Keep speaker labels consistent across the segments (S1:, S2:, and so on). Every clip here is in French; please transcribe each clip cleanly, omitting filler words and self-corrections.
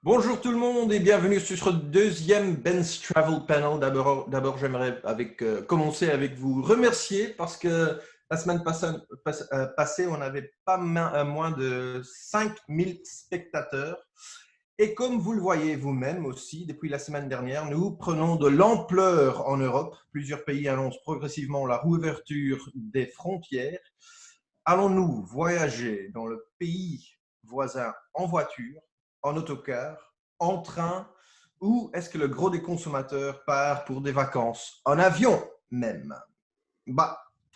S1: Bonjour tout le monde et bienvenue sur ce deuxième Ben's Travel Panel. D'abord, j'aimerais commencer avec vous remercier parce que la semaine passée, on n'avait pas moins de 5000 spectateurs. Et comme vous le voyez vous-même aussi, depuis la semaine dernière, nous prenons de l'ampleur en Europe. Plusieurs pays annoncent progressivement la réouverture des frontières. Allons-nous voyager dans le pays voisin en voiture, en autocar, en train, ou est-ce que le gros des consommateurs part pour des vacances en avion même?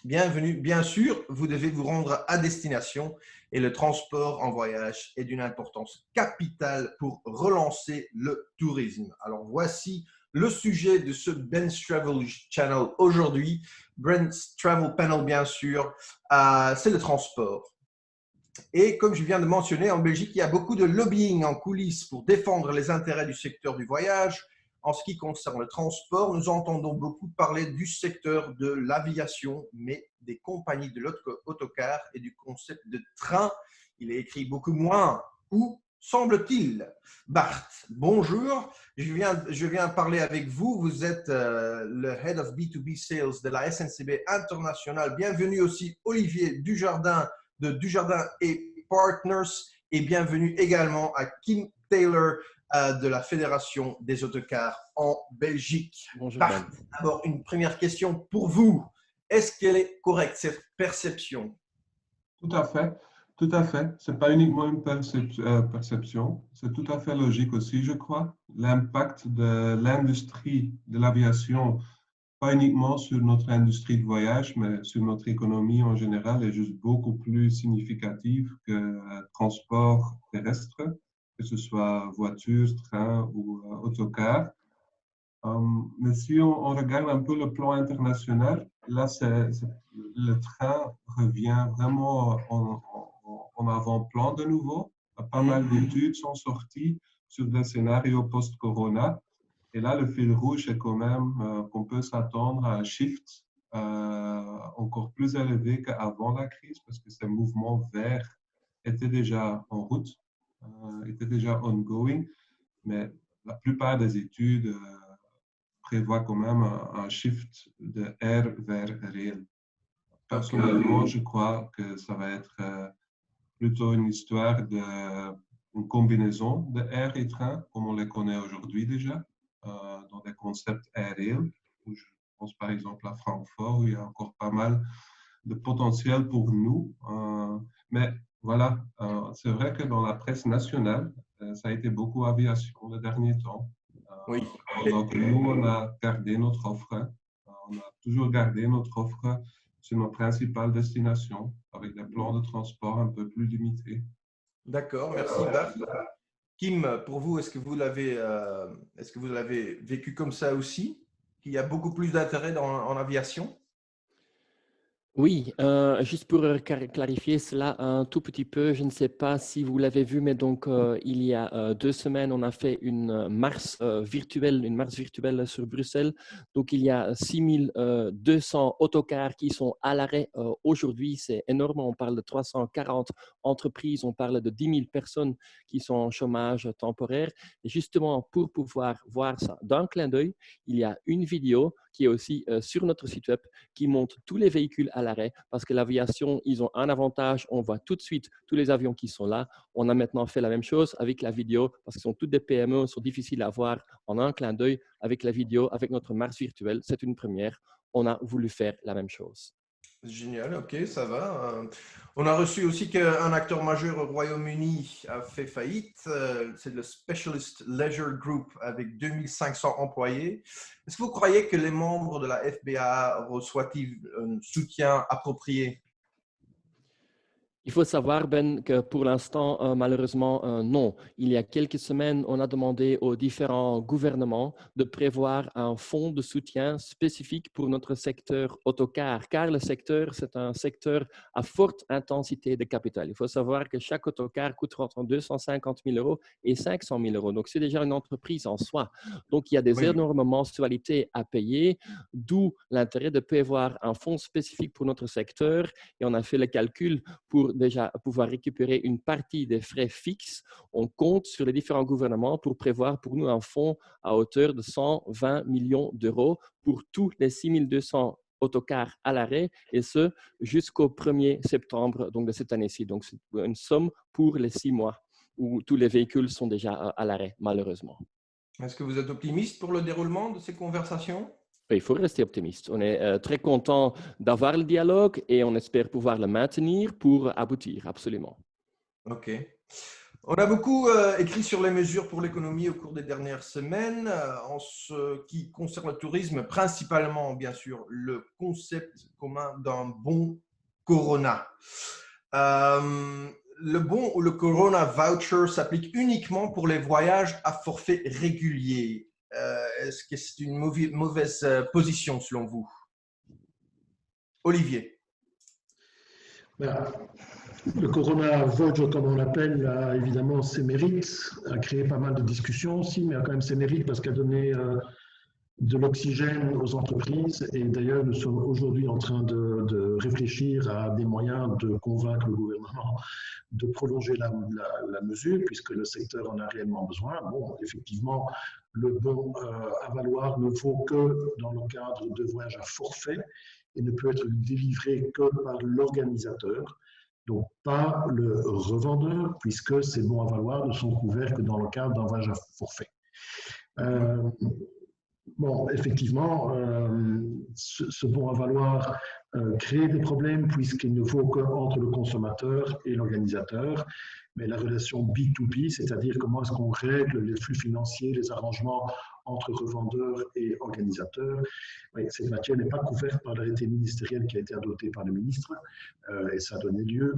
S1: Bienvenue, bien sûr, vous devez vous rendre à destination et le transport en voyage est d'une importance capitale pour relancer le tourisme. Alors voici le sujet de ce Ben's Travel Channel aujourd'hui. Ben's Travel Panel, bien sûr, c'est le transport. Et comme je viens de mentionner, en Belgique, il y a beaucoup de lobbying en coulisses pour défendre les intérêts du secteur du voyage. En ce qui concerne le transport, nous entendons beaucoup parler du secteur de l'aviation, mais des compagnies de l'autocar et du concept de train. Il est écrit beaucoup moins. Où semble-t-il? Bart, bonjour. Je viens parler avec vous. Vous êtes le Head of B2B Sales de la SNCB International. Bienvenue aussi Olivier Dujardin de Dujardin et Partners et bienvenue également à Kim Taylor de la Fédération des autocars en Belgique.
S2: Bonjour Ben.
S1: D'abord, une première question pour vous. Est-ce qu'elle est correcte, cette perception?
S3: Tout à fait, tout à fait. Ce n'est pas uniquement une perception, c'est tout à fait logique aussi, je crois. L'impact de l'industrie de l'aviation, pas uniquement sur notre industrie de voyage, mais sur notre économie en général, est juste beaucoup plus significatif que le transport terrestre, que ce soit voiture, train ou autocar. Mais si on regarde un peu le plan international, là, le train revient vraiment en avant-plan de nouveau. Pas mal d'études sont sorties sur des scénarios post-corona. Et là, le fil rouge est quand même qu'on peut s'attendre à un shift encore plus élevé qu'avant la crise, parce que ces mouvements verts étaient déjà en route, étaient déjà ongoing. Mais la plupart des études prévoit quand même un shift de air vers rail. Personnellement, je crois que ça va être plutôt une histoire d'une combinaison de air et train, comme on les connaît aujourd'hui déjà, dans des concepts air-rail. Je pense par exemple à Francfort, où il y a encore pas mal de potentiel pour nous. Mais voilà, c'est vrai que dans la presse nationale, ça a été beaucoup aviation les derniers temps.
S1: Oui.
S3: Donc, nous, on a gardé notre offre. On a toujours gardé notre offre sur nos principales destinations avec des plans de transport un peu plus limités.
S1: D'accord, merci Bart. Kim, pour vous, est-ce que vous l'avez vécu comme ça aussi? Qu'il y a beaucoup plus d'intérêt en aviation?
S2: Oui, juste pour clarifier cela un tout petit peu, je ne sais pas si vous l'avez vu, mais donc il y a 2 semaines, on a fait une marche virtuelle sur Bruxelles. Donc il y a 6200 autocars qui sont à l'arrêt aujourd'hui. C'est énorme, on parle de 340 entreprises, on parle de 10 000 personnes qui sont en chômage temporaire. Et justement, pour pouvoir voir ça d'un clin d'œil, il y a une vidéo qui est aussi sur notre site web qui montre tous les véhicules à l'arrêt parce que l'aviation, ils ont un avantage, on voit tout de suite tous les avions qui sont là. On a maintenant fait la même chose avec la vidéo parce que sont toutes des PME, sont difficiles à voir en un clin d'œil avec la vidéo, avec notre marche virtuelle. C'est une première. On a voulu faire la même chose.
S1: Génial, ok, ça va. On a reçu aussi qu'un acteur majeur au Royaume-Uni a fait faillite. C'est le Specialist Leisure Group avec 2500 employés. Est-ce que vous croyez que les membres de la FBA reçoivent-ils un soutien approprié?
S2: Il faut savoir, Ben, que pour l'instant, malheureusement, non. Il y a quelques semaines, on a demandé aux différents gouvernements de prévoir un fonds de soutien spécifique pour notre secteur autocar, car le secteur, c'est un secteur à forte intensité de capital. Il faut savoir que chaque autocar coûte entre 250 000 euros et 500 000 euros. Donc, c'est déjà une entreprise en soi. Donc, il y a des énormes mensualités à payer, d'où l'intérêt de prévoir un fonds spécifique pour notre secteur. Et on a fait le calcul pour pour déjà pouvoir récupérer une partie des frais fixes, on compte sur les différents gouvernements pour prévoir pour nous un fonds à hauteur de 120 millions d'euros pour tous les 6200 autocars à l'arrêt, et ce jusqu'au 1er septembre donc de cette année-ci. Donc, c'est une somme pour les 6 mois où tous les véhicules sont déjà à l'arrêt, malheureusement.
S1: Est-ce que vous êtes optimiste pour le déroulement de ces conversations?
S2: Il faut rester optimiste. On est très content d'avoir le dialogue et on espère pouvoir le maintenir pour aboutir, absolument.
S1: OK. On a beaucoup écrit sur les mesures pour l'économie au cours des dernières semaines. En ce qui concerne le tourisme, principalement, bien sûr, le concept commun d'un bon Corona. Le bon ou le Corona voucher s'applique uniquement pour les voyages à forfait régulier. Est-ce que c'est une mauvaise position selon vous? Olivier.
S4: Le Corona voucher, comme on l'appelle, a évidemment ses mérites, a créé pas mal de discussions aussi, mais a quand même ses mérites parce qu'elle a donné de l'oxygène aux entreprises. Et d'ailleurs, nous sommes aujourd'hui en train de réfléchir à des moyens de convaincre le gouvernement de prolonger la mesure, puisque le secteur en a réellement besoin. Bon, effectivement, le bon à valoir ne vaut que dans le cadre de voyages à forfait et ne peut être délivré que par l'organisateur. Donc, pas le revendeur, puisque ces bons à valoir ne sont couverts que dans le cadre d'un voyage à forfait. Bon, effectivement, ce bon à valoir crée des problèmes puisqu'il ne vaut qu'entre le consommateur et l'organisateur. Mais la relation B2B, c'est-à-dire comment est-ce qu'on règle les flux financiers, les arrangements entre revendeurs et organisateurs, oui, cette matière n'est pas couverte par l'arrêté ministériel qui a été adopté par le ministre et ça a donné lieu,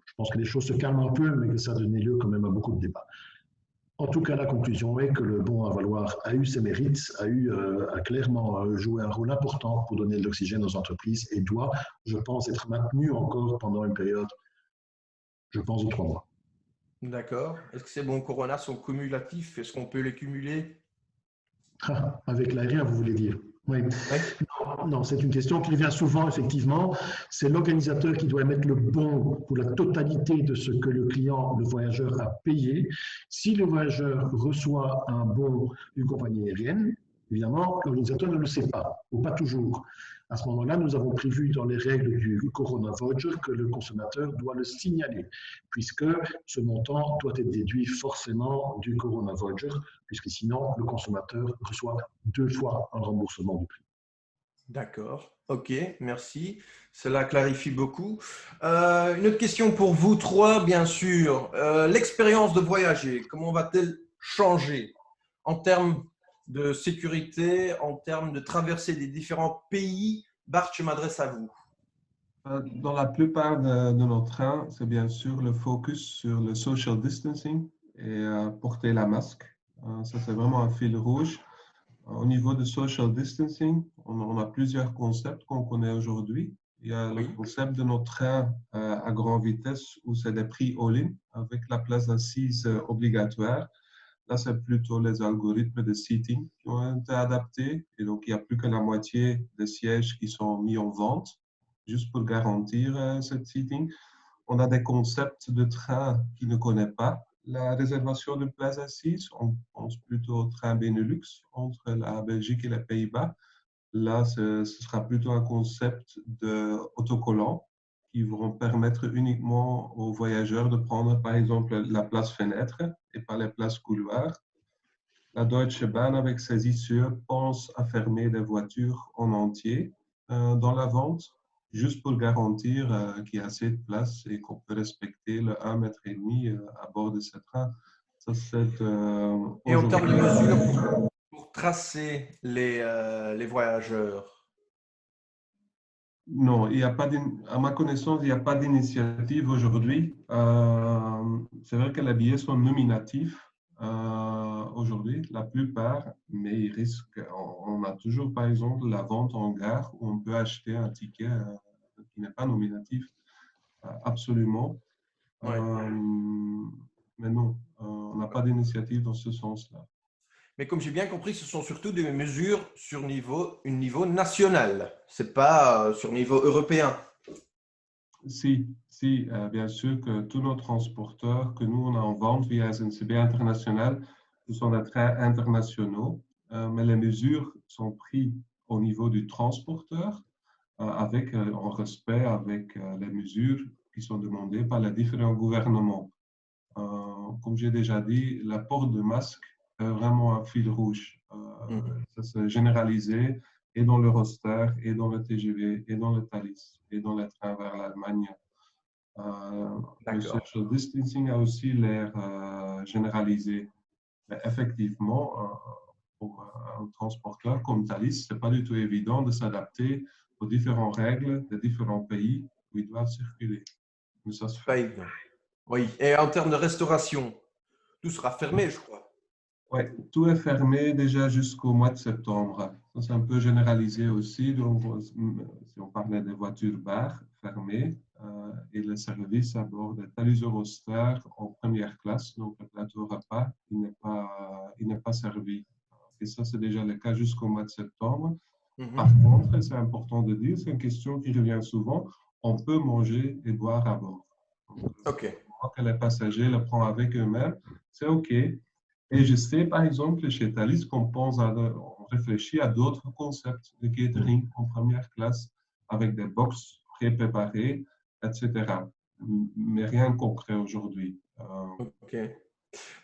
S4: je pense que les choses se calment un peu, mais que ça a donné lieu quand même à beaucoup de débats. En tout cas, la conclusion est que le bon à valoir a eu ses mérites, a clairement joué un rôle important pour donner de l'oxygène aux entreprises et doit, je pense, être maintenu encore pendant une période, je pense, de 3 mois.
S1: D'accord. Est-ce que ces bons Corona sont cumulatifs? Est-ce qu'on peut les cumuler?
S4: Avec l'aérien, vous voulez dire? Oui. Non, c'est une question qui revient souvent, effectivement. C'est l'organisateur qui doit émettre le bon pour la totalité de ce que le client, le voyageur, a payé. Si le voyageur reçoit un bon d'une compagnie aérienne, évidemment, l'organisateur ne le sait pas, ou pas toujours. À ce moment-là, nous avons prévu dans les règles du Corona voucher que le consommateur doit le signaler, puisque ce montant doit être déduit forcément du Corona voucher, puisque sinon, le consommateur reçoit 2 fois un remboursement du prix.
S1: D'accord, ok, merci. Cela clarifie beaucoup. Une autre question pour vous trois, bien sûr. L'expérience de voyager, comment va-t-elle changer en termes de sécurité, en termes de traversée des différents pays? Bart, je m'adresse à vous.
S3: Dans la plupart de nos trains, c'est bien sûr le focus sur le social distancing et porter la masque. Ça, c'est vraiment un fil rouge. Au niveau de social distancing, on a plusieurs concepts qu'on connaît aujourd'hui. Il y a le concept de nos trains à grande vitesse où c'est des prix all-in avec la place assise obligatoire. Là, c'est plutôt les algorithmes de seating qui ont été adaptés. Et donc, il n'y a plus que la moitié des sièges qui sont mis en vente, juste pour garantir cette seating. On a des concepts de trains qui ne connaissent pas la réservation de places assises. On pense plutôt au train Benelux entre la Belgique et les Pays-Bas. Là, ce sera plutôt un concept d'autocollants qui vont permettre uniquement aux voyageurs de prendre, par exemple, la place fenêtre et pas les places couloirs. La Deutsche Bahn, avec ses issues, pense à fermer des voitures en entier dans la vente, juste pour garantir qu'il y a assez de place et qu'on peut respecter le 1,5 m à bord de ce train. Ça,
S1: et en termes de mesures pour tracer les voyageurs?
S3: Non, il y a pas à ma connaissance, il n'y a pas d'initiative aujourd'hui. C'est vrai que les billets sont nominatifs aujourd'hui, la plupart, mais ils risquent. On a toujours, par exemple, la vente en gare où on peut acheter un ticket qui n'est pas nominatif, absolument.
S1: Ouais.
S3: Mais non, on n'a pas d'initiative dans ce sens-là.
S1: Mais comme j'ai bien compris, ce sont surtout des mesures sur niveau national, ce n'est pas sur niveau européen.
S3: Si, bien sûr que tous nos transporteurs que nous on a en vente via SNCB International, ce sont des trains internationaux, mais les mesures sont prises au niveau du transporteur avec en respect avec les mesures qui sont demandées par les différents gouvernements. Comme j'ai déjà dit, la porte de masque est vraiment un fil rouge. Ça s'est généralisé et dans l'Eurostar, et dans le TGV, et dans le Thalys, et dans les trains vers l'Allemagne. Le social distancing a aussi l'air généralisé. Mais effectivement, pour un transporteur comme Thalys, ce n'est pas du tout évident de s'adapter aux différentes règles des différents pays où ils doivent circuler. Mais ça se fait.
S1: Pas évident. Oui, et en termes de restauration, tout sera fermé, je crois.
S3: Oui, tout est fermé déjà jusqu'au mois de septembre. Ça, c'est un peu généralisé aussi. Donc, si on parlait des voitures-bars fermées et le service à bord des Thalys Eurostar en première classe, donc le plateau repas, il n'est pas servi. Et ça, c'est déjà le cas jusqu'au mois de septembre. Par contre, c'est important de dire, c'est une question qui revient souvent, on peut manger et boire à bord. Donc, que les passagers le prennent avec eux-mêmes, c'est OK. Et je sais, par exemple, chez Thalys, on réfléchit à d'autres concepts de catering en première classe avec des box pré-préparées, etc. Mais rien de concret aujourd'hui.
S1: OK.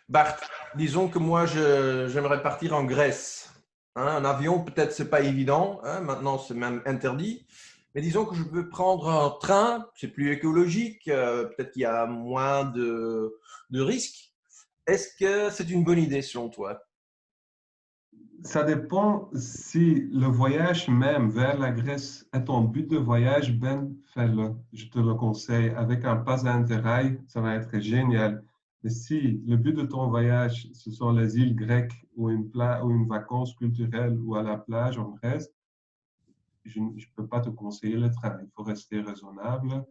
S1: Bart, disons que moi, j'aimerais partir en Grèce. Un avion, peut-être, ce n'est pas évident. Maintenant, c'est même interdit. Mais disons que je veux prendre un train, c'est plus écologique, peut-être qu'il y a moins de risques. Est-ce que c'est une bonne idée selon toi?
S3: Ça dépend si le voyage même vers la Grèce est ton but de voyage, ben fais-le. Je te le conseille. Avec un pass Interrail, ça va être génial. Mais si le but de ton voyage, ce sont les îles grecques ou une vacance culturelle ou à la plage en Grèce, je ne peux pas te conseiller le train. Il faut rester raisonnable.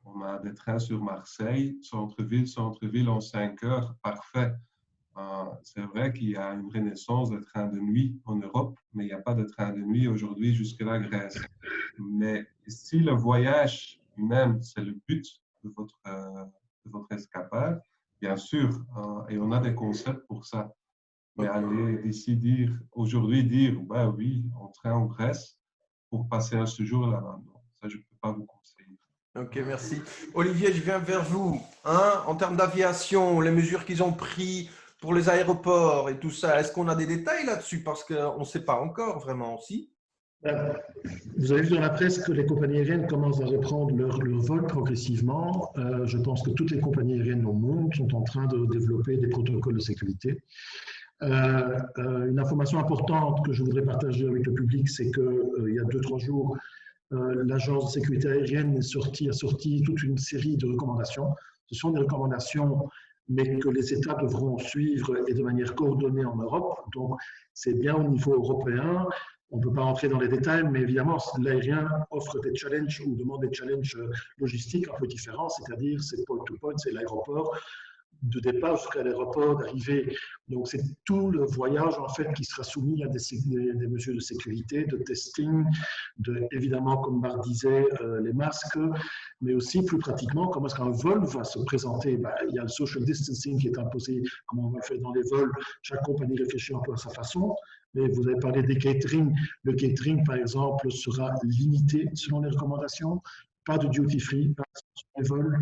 S3: On a des trains sur Marseille, centre-ville en 5 heures, parfait. C'est vrai qu'il y a une renaissance de trains de nuit en Europe, mais il n'y a pas de train de nuit aujourd'hui jusqu'à la Grèce. Mais si le voyage même, c'est le but de votre escapade, bien sûr, et on a des concepts pour ça. Mais aller d'ici aujourd'hui dire, bah oui, on train en Grèce pour passer un séjour là-bas, non, ça je ne peux pas vous conseiller.
S1: Ok, merci. Olivier, je viens vers vous. En termes d'aviation, les mesures qu'ils ont prises pour les aéroports et tout ça, est-ce qu'on a des détails là-dessus? Parce qu'on ne sait pas encore vraiment aussi.
S4: Vous avez vu dans la presse que les compagnies aériennes commencent à reprendre leur vol progressivement. Je pense que toutes les compagnies aériennes au monde sont en train de développer des protocoles de sécurité. Une information importante que je voudrais partager avec le public, c'est qu'il y a 2-3 jours, l'Agence de sécurité aérienne a sorti toute une série de recommandations. Ce sont des recommandations, mais que les États devront suivre et de manière coordonnée en Europe. Donc, c'est bien au niveau européen. On ne peut pas rentrer dans les détails, mais évidemment, l'aérien offre des challenges ou demande des challenges logistiques un peu différents, c'est-à-dire c'est point-to-point, c'est l'aéroport de départ jusqu'à l'aéroport d'arrivée. Donc, c'est tout le voyage, en fait, qui sera soumis à des mesures de sécurité, de testing, évidemment, comme Marc disait, les masques, mais aussi, plus pratiquement, comment est-ce qu'un vol va se présenter. Il y a le social distancing qui est imposé, comme on le fait dans les vols. Chaque compagnie réfléchit un peu à sa façon. Mais vous avez parlé des catering. Le catering, par exemple, sera limité selon les recommandations. Pas de duty-free, pas de vols.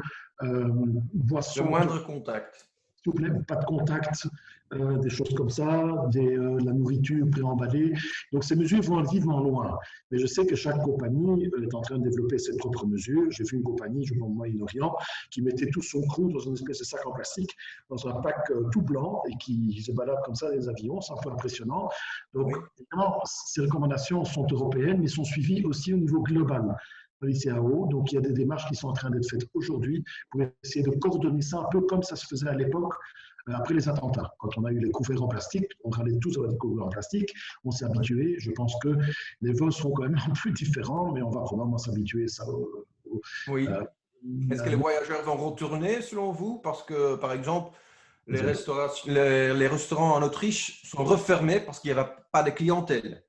S4: Boissons.
S1: Le moindre contact.
S4: S'il vous plaît, pas de contact, des choses comme ça, la nourriture préemballée. Donc, ces mesures vont vivement loin. Mais je sais que chaque compagnie est en train de développer ses propres mesures. J'ai vu une compagnie, je pense au Moyen-Orient, qui mettait tout son crew dans une espèce de sac en plastique, dans un pack tout blanc, et qui se balade comme ça dans les avions. C'est un peu impressionnant. Donc, évidemment, ces recommandations sont européennes, mais sont suivies aussi au niveau global. l'ICAO. Donc, il y a des démarches qui sont en train d'être faites aujourd'hui pour essayer de coordonner ça un peu comme ça se faisait à l'époque après les attentats. Quand on a eu les couverts en plastique, on râlait tous avec des couverts en plastique. On s'est habitué. Je pense que les vols seront quand même un peu différents, mais on va probablement s'habituer à ça.
S1: Oui. Est-ce que les voyageurs vont retourner selon vous? Parce que, par exemple, les restaurants en Autriche sont refermés parce qu'il n'y avait pas de clientèle.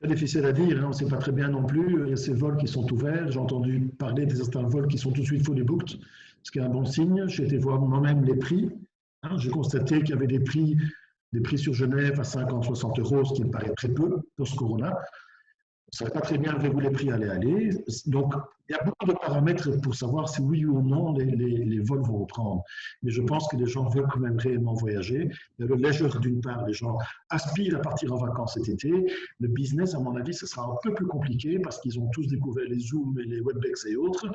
S4: Très difficile à dire, hein, on ne sait pas très bien non plus. Il y a ces vols qui sont ouverts. J'ai entendu parler de certains vols qui sont tout de suite fully booked, ce qui est un bon signe. J'ai été voir moi-même les prix. Hein, j'ai constaté qu'il y avait des prix sur Genève à 50-60 euros, ce qui me paraît très peu post-corona. On ne savait pas très bien où les prix allaient aller. Donc, il y a beaucoup de paramètres pour savoir si oui ou non les vols vont reprendre. Mais je pense que les gens veulent quand même réellement voyager. Il y a le leisure d'une part, les gens aspirent à partir en vacances cet été. Le business, à mon avis, ce sera un peu plus compliqué parce qu'ils ont tous découvert les Zoom et les Webex et autres.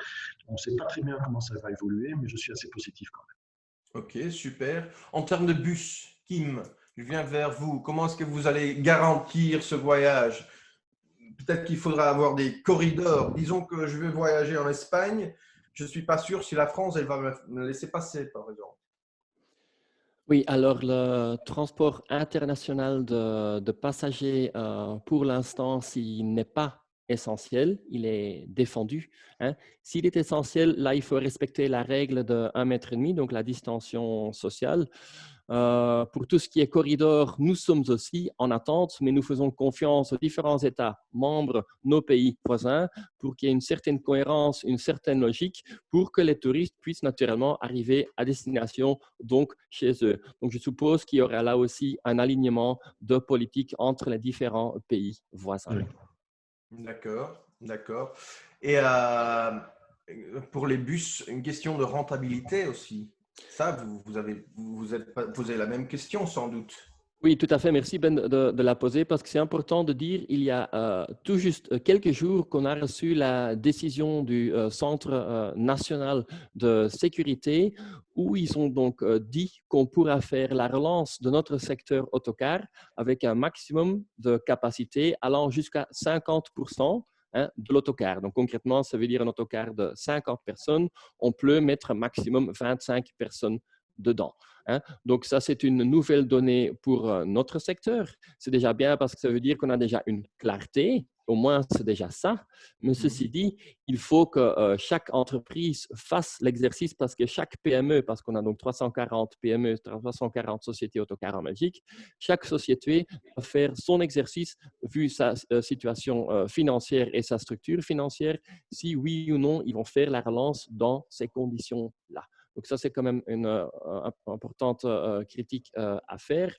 S4: On ne sait pas très bien comment ça va évoluer, mais je suis assez positif quand même.
S1: Ok, super. En termes de bus, Kim, je viens vers vous. Comment est-ce que vous allez garantir ce voyage? Peut-être qu'il faudra avoir des corridors. Disons que je veux voyager en Espagne. Je ne suis pas sûr si la France, elle va me laisser passer, par exemple.
S2: Oui, alors le transport international de passagers, pour l'instant, s'il n'est pas essentiel, il est défendu, hein. S'il est essentiel, là, il faut respecter la règle de 1,5 mètre, donc la distanciation sociale. Pour tout ce qui est corridor, nous sommes aussi en attente, mais nous faisons confiance aux différents États membres, nos pays voisins, pour qu'il y ait une certaine cohérence, une certaine logique, pour que les touristes puissent naturellement arriver à destination, donc chez eux. Donc, je suppose qu'il y aura là aussi un alignement de politique entre les différents pays voisins.
S4: Oui.
S1: D'accord, d'accord. Et pour les bus, une question de rentabilité aussi. Ça, vous avez posé la même question sans doute.
S2: Oui, tout à fait. Merci Ben de la poser parce que c'est important de dire il y a tout juste quelques jours qu'on a reçu la décision du Centre national de sécurité où ils ont donc dit qu'on pourra faire la relance de notre secteur autocar avec un maximum de capacité allant jusqu'à 50%. Hein, de l'autocar. Donc, concrètement, ça veut dire un autocar de 50 personnes. On peut mettre maximum 25 personnes dedans. Hein. Donc, ça, c'est une nouvelle donnée pour notre secteur. C'est déjà bien parce que ça veut dire qu'on a déjà une clarté. Au moins, c'est déjà ça. Mais ceci dit, il faut que chaque entreprise fasse l'exercice parce que chaque PME, parce qu'on a donc 340 PME, 340 sociétés autocars en Belgique, chaque société doit faire son exercice vu sa situation financière et sa structure financière, si oui ou non, ils vont faire la relance dans ces conditions-là. Donc ça, c'est quand même une importante critique à faire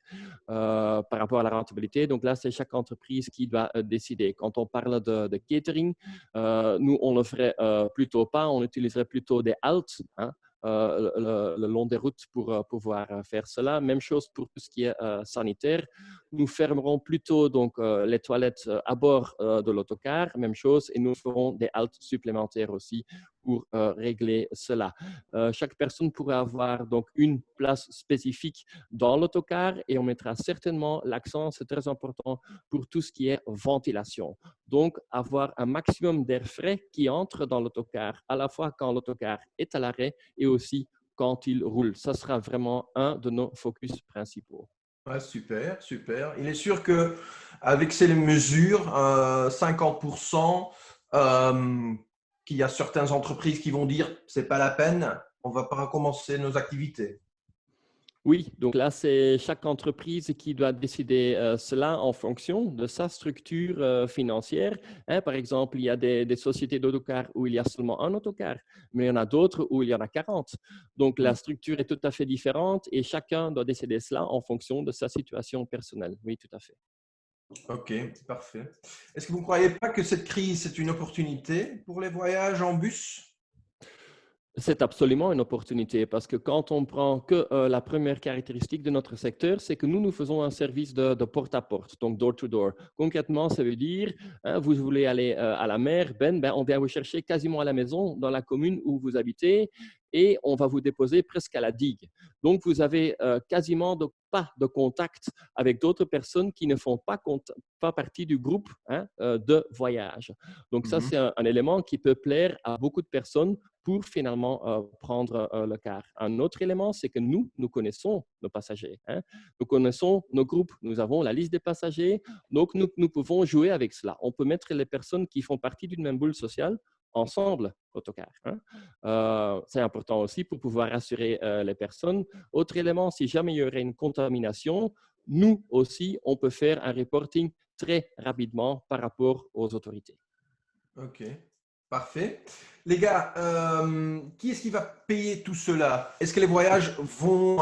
S2: par rapport à la rentabilité. Donc là, c'est chaque entreprise qui doit décider. Quand on parle de catering, nous, on ne le ferait plutôt pas. On utiliserait plutôt des haltes, hein, le long des routes pour pouvoir faire cela. Même chose pour tout ce qui est sanitaire. Nous fermerons plutôt donc, les toilettes à bord de l'autocar, même chose, et nous ferons des haltes supplémentaires aussi pour régler cela. Chaque personne pourrait avoir donc une place spécifique dans l'autocar et on mettra certainement l'accent, c'est très important, pour tout ce qui est ventilation. Donc, avoir un maximum d'air frais qui entre dans l'autocar, à la fois quand l'autocar est à l'arrêt et aussi quand il roule. Ça sera vraiment un de nos focus principaux.
S1: Ouais, super, super. Il est sûr qu'avec ces mesures, 50%, qu'il y a certaines entreprises qui vont dire « c'est pas la peine, on ne va pas recommencer nos activités ».
S2: Oui, donc là, c'est chaque entreprise qui doit décider cela en fonction de sa structure financière. Hein, par exemple, il y a des sociétés d'autocars où il y a seulement un autocar, mais il y en a d'autres où il y en a 40. Donc, la structure est tout à fait différente et chacun doit décider cela en fonction de sa situation personnelle. Oui, tout à fait.
S1: Ok, parfait. Est-ce que vous ne croyez pas que cette crise, c'est une opportunité pour les voyages en bus?
S2: C'est absolument une opportunité parce que quand on prend que la première caractéristique de notre secteur, c'est que nous faisons un service de porte-à-porte, donc door-to-door. Concrètement, ça veut dire, hein, vous voulez aller à la mer, on vient vous chercher quasiment à la maison, dans la commune où vous habitez, et on va vous déposer presque à la digue. Donc, vous avez quasiment pas de contact avec d'autres personnes qui ne font pas partie du groupe, hein, de voyage. Donc, ça, c'est un élément qui peut plaire à beaucoup de personnes pour finalement prendre le car. Un autre élément, c'est que nous connaissons nos passagers. Hein. Nous connaissons nos groupes, nous avons la liste des passagers, donc nous pouvons jouer avec cela. On peut mettre les personnes qui font partie d'une même boule sociale ensemble autocar. Hein. c'est important aussi pour pouvoir rassurer les personnes. Autre élément, si jamais il y aurait une contamination, nous aussi, on peut faire un reporting très rapidement par rapport aux autorités.
S1: Ok, parfait. Les gars, qui est-ce qui va payer tout cela? Est-ce que les voyages vont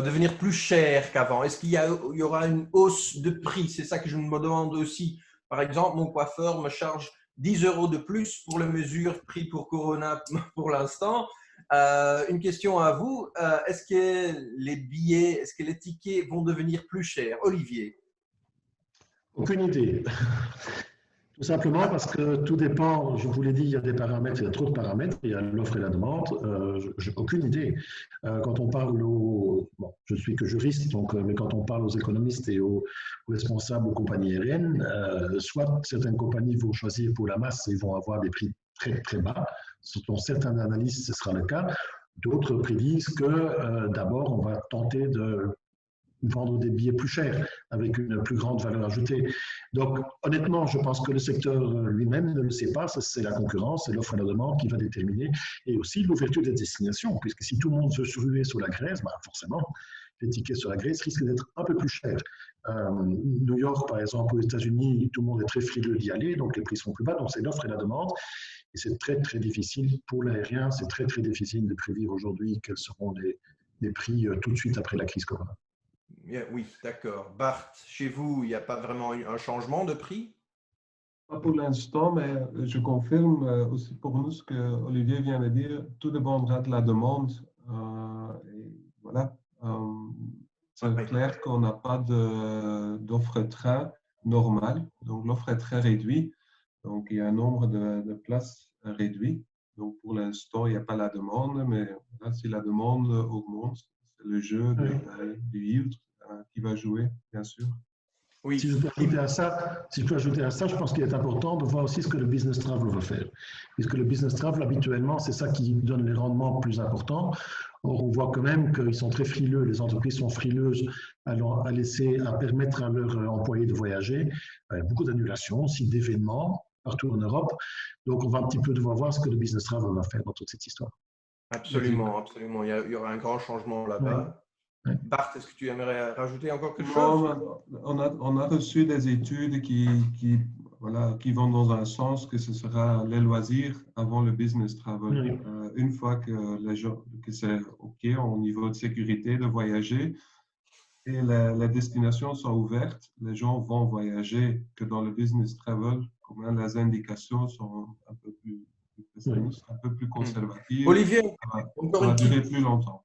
S1: devenir plus chers qu'avant? Est-ce qu'il y aura une hausse de prix? C'est ça que je me demande aussi. Par exemple, mon coiffeur me charge 10 € de plus pour les mesures prises pour Corona pour l'instant. Une question à vous. Est-ce que les billets, est-ce que les tickets vont devenir plus chers? Olivier?
S4: Aucune idée. Tout simplement parce que tout dépend, je vous l'ai dit, il y a des paramètres, il y a trop de paramètres, il y a l'offre et la demande. Je n'ai aucune idée. Quand on parle aux, bon, je ne suis que juriste, donc, mais quand on parle aux économistes et aux responsables aux compagnies aériennes, soit certaines compagnies vont choisir pour la masse et vont avoir des prix très très bas. Selon certaines analyses, ce sera le cas. D'autres prédisent que d'abord, on va tenter de vendre des billets plus chers, avec une plus grande valeur ajoutée. Donc, honnêtement, je pense que le secteur lui-même ne le sait pas. C'est la concurrence, c'est l'offre et la demande qui va déterminer, et aussi l'ouverture des destinations, puisque si tout le monde veut se ruer sur la Grèce, ben forcément, les tickets sur la Grèce risquent d'être un peu plus chers. New York, par exemple, aux États-Unis, tout le monde est très frileux d'y aller, donc les prix sont plus bas, donc c'est l'offre et la demande. Et c'est très, très difficile pour l'aérien, c'est très, très difficile de prédire aujourd'hui quels seront les prix tout de suite après la crise Corona.
S1: Oui, d'accord. Bart, chez vous, il n'y a pas vraiment un changement de prix?
S3: Pas pour l'instant, mais je confirme aussi pour nous ce que Olivier vient de dire. Tout dépendra de la demande. Et voilà. C'est clair qu'on n'a pas d'offre train normale. Donc, l'offre est très réduite. Donc, il y a un nombre de places réduit. Donc, pour l'instant, il n'y a pas la demande. Mais là, si la demande augmente, c'est le jeu du yield qui va jouer, bien sûr.
S1: Oui.
S4: Si je peux ajouter à ça, je pense qu'il est important de voir aussi ce que le business travel va faire. Puisque le business travel, habituellement, c'est ça qui donne les rendements plus importants. Or, on voit quand même qu'ils sont très frileux, les entreprises sont frileuses à permettre à leurs employés de voyager. Il y a beaucoup d'annulations, aussi d'événements partout en Europe. Donc, on va un petit peu devoir voir ce que le business travel va faire dans toute cette histoire.
S1: Absolument, absolument. Il y aura un grand changement là-bas.
S4: Oui.
S1: Bart, est-ce que tu aimerais rajouter encore quelque
S3: Non,
S1: chose?
S3: on a reçu des études qui vont dans un sens que ce sera les loisirs avant le business travel.
S4: Oui.
S3: Une fois que c'est OK au niveau de sécurité de voyager et les destinations sont ouvertes, les gens vont voyager. Que dans le business travel, quand même, les indications sont un peu plus conservatives.
S1: Olivier,
S3: ça va durer plus longtemps.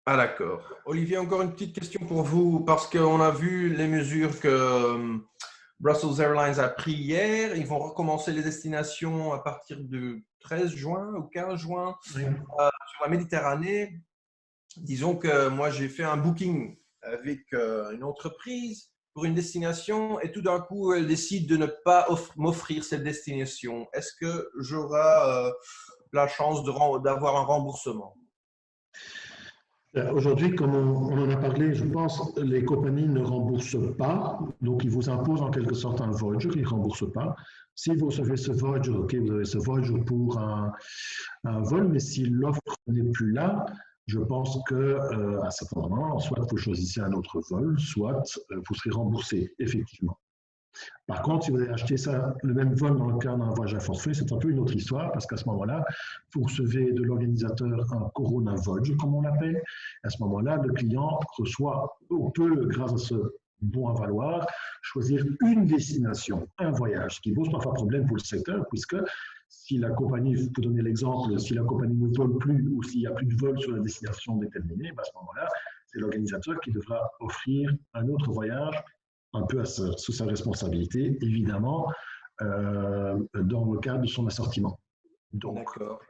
S1: Ah d'accord. Olivier, encore une petite question pour vous, parce qu'on a vu les mesures que Brussels Airlines a prises hier. Ils vont recommencer les destinations à partir du 13 juin ou 15 juin
S4: Oui.
S1: sur la Méditerranée. Disons que moi, j'ai fait un booking avec une entreprise pour une destination et tout d'un coup, elle décide de ne pas m'offrir cette destination. Est-ce que j'aurai la chance d'avoir un remboursement?
S4: Aujourd'hui, comme on en a parlé, je pense, les compagnies ne remboursent pas. Donc, ils vous imposent en quelque sorte un voucher, ils ne remboursent pas. Si vous recevez ce voucher, OK, vous avez ce voucher pour un vol, mais si l'offre n'est plus là, je pense qu'à ce moment, soit vous choisissez un autre vol, soit vous serez remboursé, effectivement. Par contre, si vous avez acheté le même vol dans le cadre d'un voyage à forfait, c'est un peu une autre histoire parce qu'à ce moment-là, vous recevez de l'organisateur un Corona Voucher, comme on l'appelle. À ce moment-là, le client peut, grâce à ce bon à valoir, choisir une destination, un voyage, ce qui pose parfois problème pour le secteur, puisque si la compagnie, je peux donner l'exemple, si la compagnie ne vole plus ou s'il n'y a plus de vol sur la destination déterminée, à ce moment-là, c'est l'organisateur qui devra offrir un autre voyage un peu sous sa responsabilité, évidemment, dans le cadre de son assortiment.
S1: D'accord.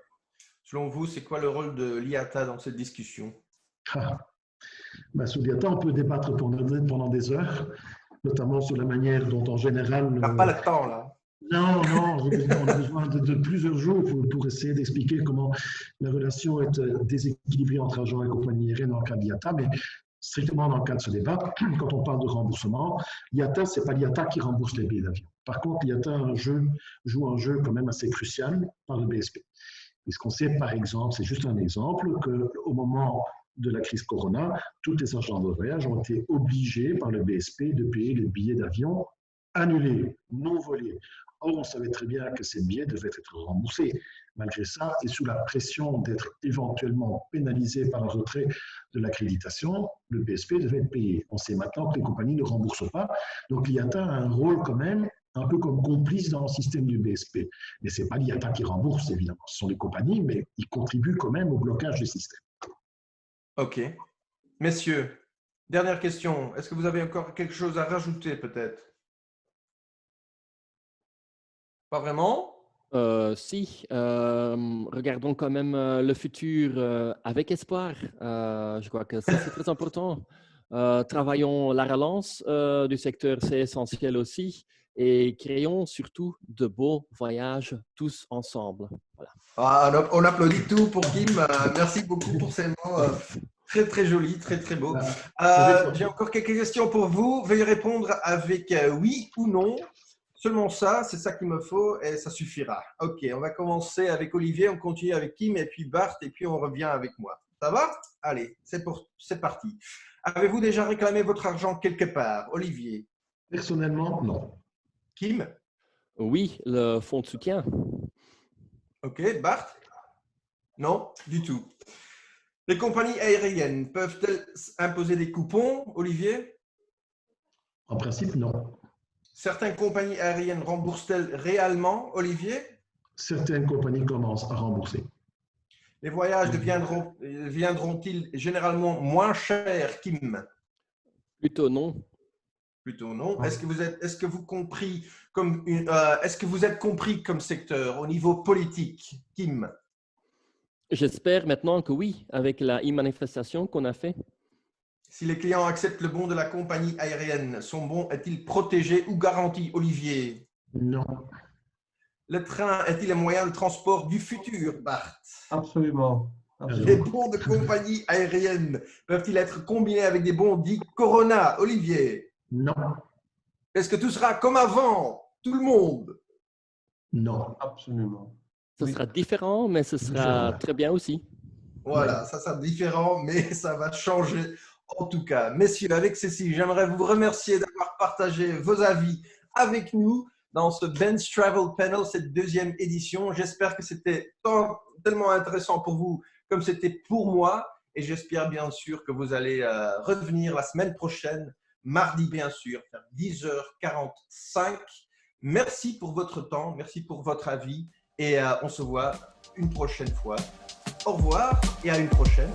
S1: Selon vous, c'est quoi le rôle de l'IATA dans cette discussion?
S4: Sur l'IATA, on peut débattre pendant des heures, notamment sur la manière dont, en général…
S1: On n'a pas le temps, là.
S4: Non, on a besoin de plusieurs jours pour essayer d'expliquer comment la relation est déséquilibrée entre agents et compagnies aériennes dans le cas de l'IATA, mais strictement dans le cadre de ce débat, quand on parle de remboursement, l'IATA, ce n'est pas l'IATA qui rembourse les billets d'avion. Par contre, l'IATA joue un jeu quand même assez crucial par le BSP. Puisqu'on sait, par exemple, c'est juste un exemple, qu'au moment de la crise Corona, toutes les agences de voyage ont été obligées par le BSP de payer les billets d'avion annulés, non volés. Or, on savait très bien que ces billets devaient être remboursés. Malgré ça, et sous la pression d'être éventuellement pénalisé par un retrait de l'accréditation, le BSP devait être payé. On sait maintenant que les compagnies ne remboursent pas. Donc, l'IATA a un rôle quand même un peu comme complice dans le système du BSP. Mais ce n'est pas l'IATA qui rembourse, évidemment. Ce sont les compagnies, mais ils contribuent quand même au blocage du système.
S1: OK. Messieurs, dernière question. Est-ce que vous avez encore quelque chose à rajouter peut-être? Pas vraiment?
S2: Si, regardons quand même le futur avec espoir. Je crois que ça, c'est très important. Travaillons la relance du secteur, c'est essentiel aussi. Et créons surtout de beaux voyages tous ensemble. Voilà.
S1: Ah, on applaudit tout pour Kim. Merci beaucoup pour ces mots très, très jolis, très, très beaux. J'ai encore quelques questions pour vous. Veuillez répondre avec oui ou non. Seulement ça, c'est ça qu'il me faut et ça suffira. OK, on va commencer avec Olivier, on continue avec Kim et puis Bart et puis on revient avec moi. Ça va? Allez, c'est parti. Avez-vous déjà réclamé votre argent quelque part, Olivier?
S4: Personnellement, non.
S1: Kim?
S2: Oui, le fonds de soutien.
S1: OK, Bart? Non, du tout. Les compagnies aériennes peuvent-elles imposer des coupons, Olivier?
S4: En principe, non.
S1: Certaines compagnies aériennes remboursent-elles réellement, Olivier?
S4: Certaines compagnies commencent à rembourser.
S1: Les voyages deviendront-ils généralement moins chers, Kim?
S2: Plutôt non.
S1: Plutôt non. Est-ce que vous êtes compris comme secteur au niveau politique, Kim?
S2: J'espère maintenant que oui, avec la e-manifestation qu'on a fait.
S1: Si les clients acceptent le bon de la compagnie aérienne, son bon est-il protégé ou garanti, Olivier?
S4: Non.
S1: Le train est-il un moyen de transport du futur, Bart?
S3: Absolument.
S1: Les bons de compagnie aérienne peuvent-ils être combinés avec des bons dits Corona, Olivier?
S4: Non.
S1: Est-ce que tout sera comme avant, tout le monde?
S4: Non.
S3: Absolument.
S2: Ce sera différent, mais ce sera très bien aussi.
S1: Voilà, ça sera différent, mais ça va changer en tout cas. Messieurs, avec ceci, j'aimerais vous remercier d'avoir partagé vos avis avec nous dans ce Ben's Travel Panel, cette deuxième édition. J'espère que c'était tellement intéressant pour vous comme c'était pour moi. Et j'espère bien sûr que vous allez revenir la semaine prochaine, mardi bien sûr, vers 10h45. Merci pour votre temps, merci pour votre avis et on se voit une prochaine fois. Au revoir et à une prochaine.